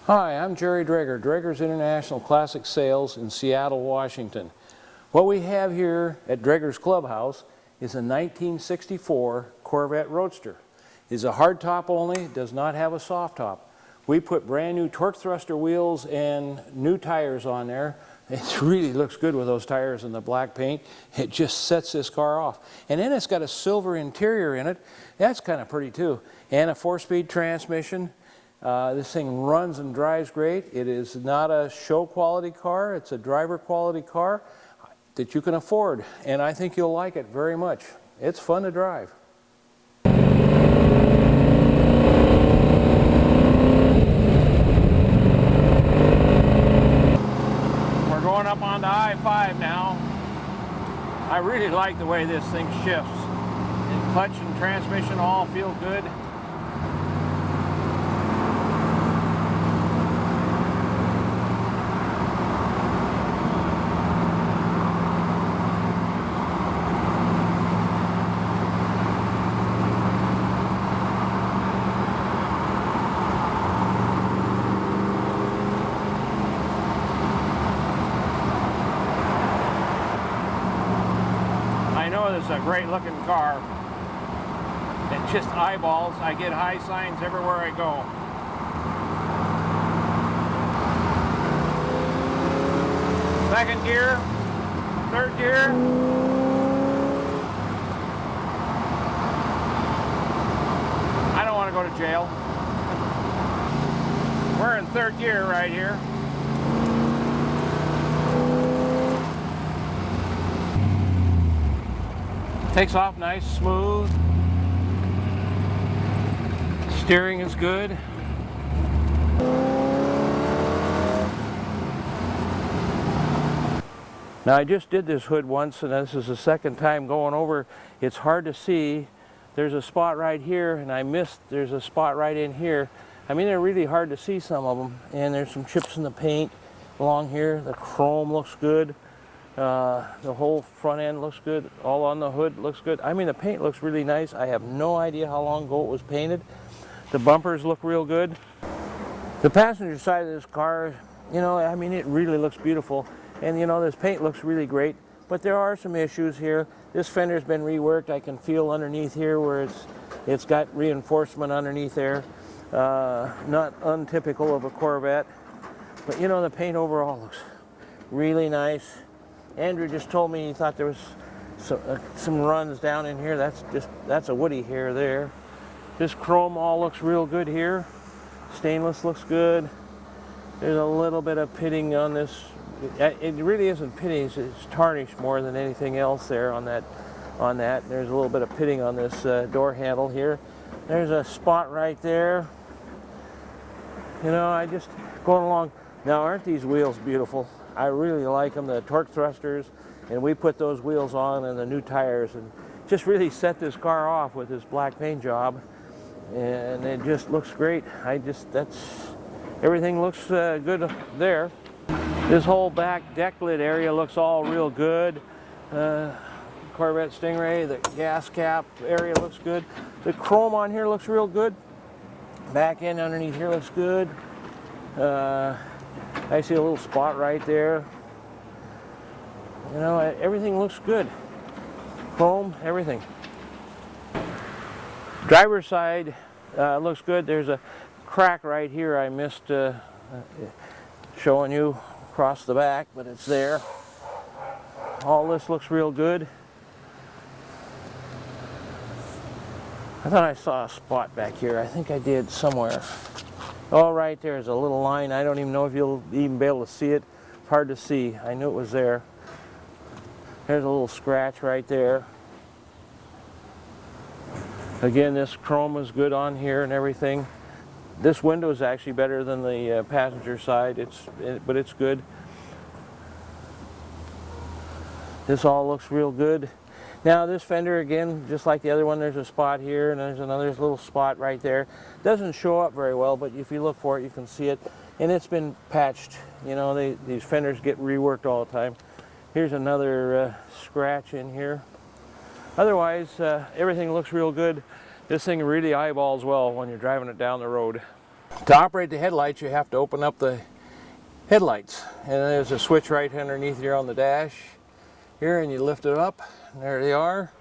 Hi, I'm Jerry Drager, Drager's International Classic Sales in Seattle, Washington. What we have here at Drager's Clubhouse is a 1964 Corvette Roadster. It's a hardtop only, does not have a soft top. We put brand new torque thruster wheels and new tires on there. It really looks good with those tires and the black paint. It just sets this car off. And then it's got a silver interior in it. That's kind of pretty too. And a 4-speed transmission. This thing runs and drives great. It is not a show quality car. It's a driver quality car that you can afford. And I think you'll like it very much. It's fun to drive. We're going up onto I-5 now. I really like the way this thing shifts. And clutch and transmission all feel good. It's a great looking car. It just eyeballs. I get high signs everywhere I go. Second gear, third gear. I don't want to go to jail. We're in third gear right here. Takes off nice, smooth. Steering is good. Now I just did this hood once, and this is the second time going over. It's hard to see. There's a spot right here, and I missed. There's a spot right in here. I mean, they're really hard to see, some of them. And there's some chips in the paint along here. The chrome looks good. The whole front end looks good. All on the hood looks good. I mean, the paint looks really nice. I have no idea how long ago it was painted. The bumpers look real good. The passenger side of this car, you know, I mean, it really looks beautiful. And you know, this paint looks really great. But there are some issues here. This fender's been reworked. I can feel underneath here where it's got reinforcement underneath there. Not untypical of a Corvette. But you know, the paint overall looks really nice. Andrew just told me he thought there was some runs down in here. That's a woody hair there. This chrome all looks real good here. Stainless looks good. There's a little bit of pitting on this. It really isn't pitting, it's tarnished more than anything else there on that. There's a little bit of pitting on this door handle here. There's a spot right there. You know, I just going along. Now, aren't these wheels beautiful? I really like them, the torque thrusters, and we put those wheels on and the new tires and just really set this car off with this black paint job, and it just looks great. Everything looks good there. This whole back deck lid area looks all real good. Corvette Stingray, the gas cap area looks good. The chrome on here looks real good. Back end underneath here looks good. I see a little spot right there. You know, everything looks good. Chrome, everything. Driver's side looks good. There's a crack right here I missed showing you across the back, but it's there. All this looks real good. I thought I saw a spot back here. I think I did somewhere. Oh, right there's a little line. I don't even know if you'll even be able to see it. It's hard to see. I knew it was there. There's a little scratch right there. Again, this chrome is good on here and everything. This window is actually better than the passenger side, but it's good. This all looks real good. Now this fender, again, just like the other one, there's a spot here and there's another little spot right there. Doesn't show up very well, but if you look for it, you can see it. And it's been patched. You know, these fenders get reworked all the time. Here's another scratch in here. Otherwise, everything looks real good. This thing really eyeballs well when you're driving it down the road. To operate the headlights, you have to open up the headlights, and there's a switch right underneath here on the dash here, and you lift it up, and there they are.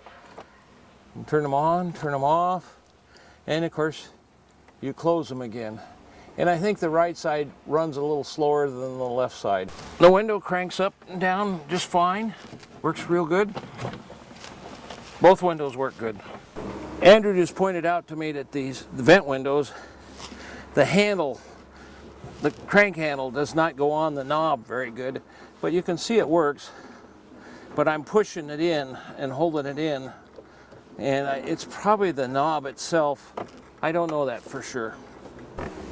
And turn them on, turn them off, and of course you close them again. And I think the right side runs a little slower than the left side. The window cranks up and down just fine, works real good. Both windows work good. Andrew just pointed out to me that the vent windows, the handle, the crank handle does not go on the knob very good, but you can see it works. But I'm pushing it in and holding it in, and it's probably the knob itself. I don't know that for sure.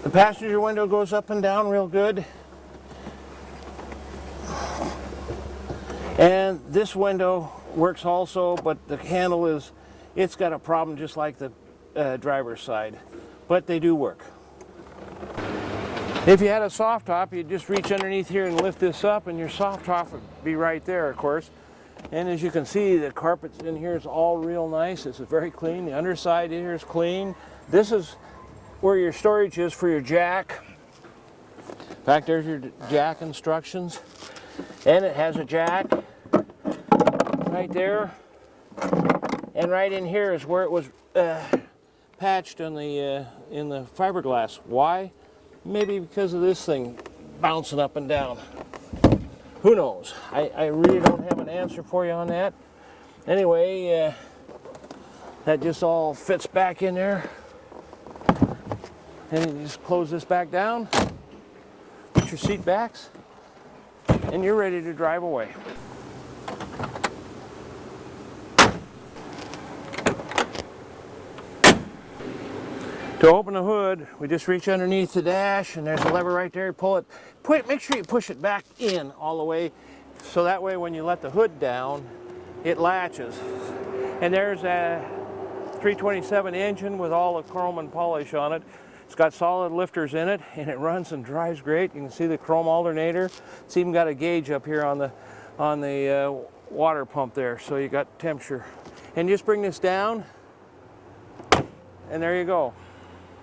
The passenger window goes up and down real good. And this window works also, but the handle it's got a problem just like the driver's side, but they do work. If you had a soft top, you'd just reach underneath here and lift this up, and your soft top would be right there, of course. And as you can see, the carpets in here is all real nice. This is very clean. The underside here is clean. This is where your storage is for your jack. In fact, there's your jack instructions. And it has a jack right there. And right in here is where it was patched on the in the fiberglass. Why? Maybe because of this thing bouncing up and down. Who knows? I really don't have an answer for you on that. Anyway, that just all fits back in there. And you just close this back down, put your seat backs, and you're ready to drive away. To open the hood, we just reach underneath the dash, and there's a lever right there. Pull it. Make sure you push it back in all the way, so that way when you let the hood down, it latches. And there's a 327 engine with all the chrome and polish on it. It's got solid lifters in it, and it runs and drives great. You can see the chrome alternator. It's even got a gauge up here on the water pump there, so you got temperature. And just bring this down, and there you go.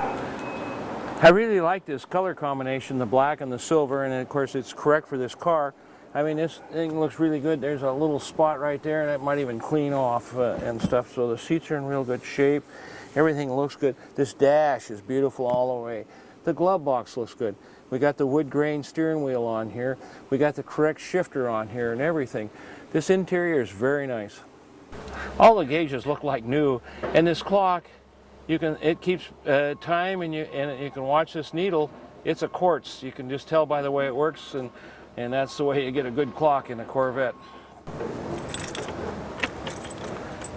I really like this color combination, the black and the silver, and of course it's correct for this car. I mean, this thing looks really good. There's a little spot right there, and it might even clean off and stuff. So the seats are in real good shape. Everything looks good. This dash is beautiful all the way. The glove box looks good. We got the wood grain steering wheel on here. We got the correct shifter on here and everything. This interior is very nice. All the gauges look like new, and this clock, it keeps time, and you can watch this needle. It's a quartz. You can just tell by the way it works, and that's the way you get a good clock in a Corvette.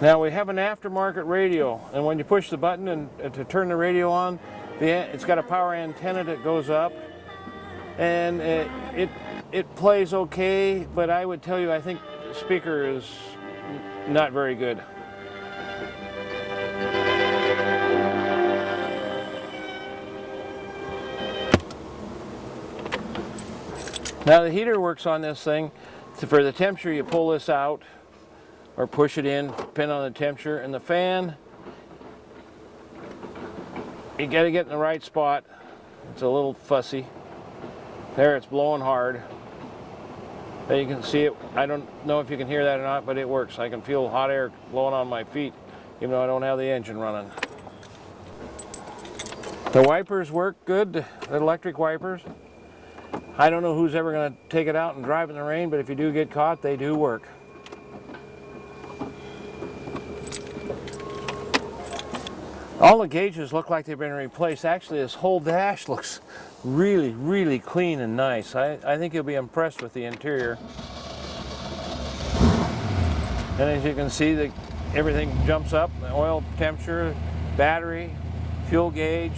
Now we have an aftermarket radio, and when you push the button and to turn the radio on, it's got a power antenna that goes up, and it plays okay, but I would tell you I think the speaker is not very good. Now the heater works on this thing. For the temperature, you pull this out or push it in, depending on the temperature. And the fan, you got to get in the right spot. It's a little fussy. There, it's blowing hard. There you can see it. I don't know if you can hear that or not, but it works. I can feel hot air blowing on my feet, even though I don't have the engine running. The wipers work good, the electric wipers. I don't know who's ever going to take it out and drive in the rain, but if you do get caught, they do work. All the gauges look like they've been replaced. Actually, this whole dash looks really, really clean and nice. I think you'll be impressed with the interior. And as you can see, everything jumps up. The oil temperature, battery, fuel gauge.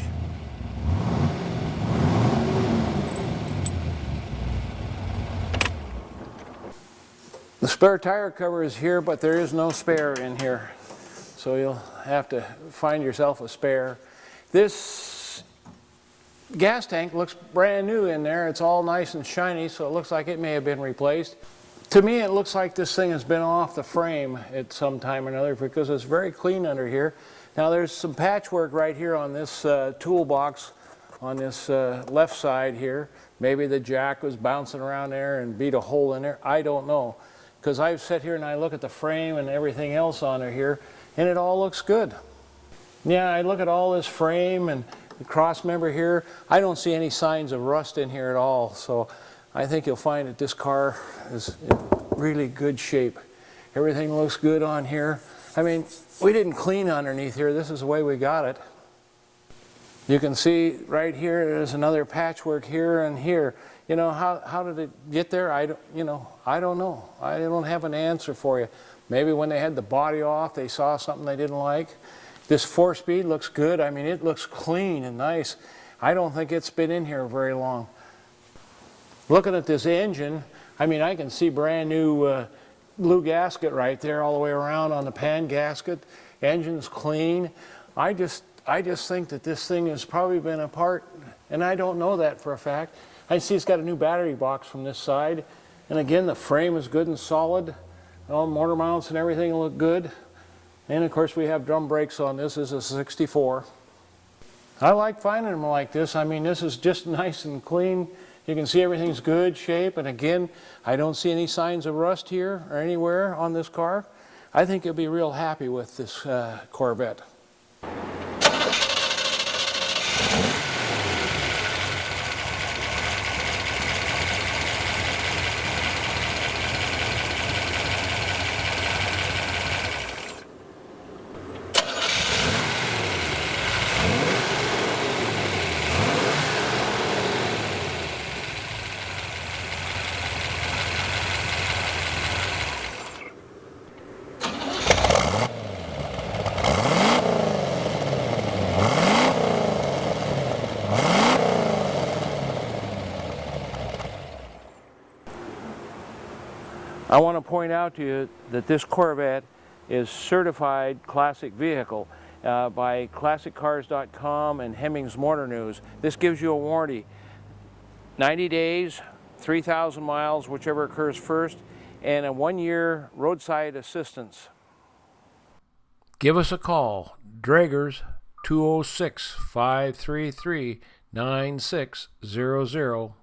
The spare tire cover is here, but there is no spare in here. So you'll have to find yourself a spare. This gas tank looks brand new in there. It's all nice and shiny, so it looks like it may have been replaced. To me, it looks like this thing has been off the frame at some time or another because it's very clean under here. Now there's some patchwork right here on this toolbox on this left side here. Maybe the jack was bouncing around there and beat a hole in there. I don't know. Because I've sat here and I look at the frame and everything else on it here, and it all looks good. Yeah, I look at all this frame and the cross member here. I don't see any signs of rust in here at all. So I think you'll find that this car is in really good shape. Everything looks good on here. I mean, we didn't clean underneath here. This is the way we got it. You can see right here, there's another patchwork here and here. You know, how did it get there? I don't know. I don't have an answer for you. Maybe when they had the body off, they saw something they didn't like. This 4-speed looks good. I mean, it looks clean and nice. I don't think it's been in here very long. Looking at this engine, I mean, I can see brand new blue gasket right there all the way around on the pan gasket. Engine's clean. I just think that this thing has probably been apart, and I don't know that for a fact. I see it's got a new battery box from this side, and again, the frame is good and solid. All motor mounts and everything look good. And of course, we have drum brakes on this. This is a 64. I like finding them like this. I mean, this is just nice and clean. You can see everything's good shape, and again, I don't see any signs of rust here or anywhere on this car. I think you'll be real happy with this Corvette. I want to point out to you that this Corvette is certified classic vehicle by ClassicCars.com and Hemmings Motor News. This gives you a warranty, 90 days, 3,000 miles, whichever occurs first, and a 1-year roadside assistance. Give us a call, Draggers, 206-533-9600.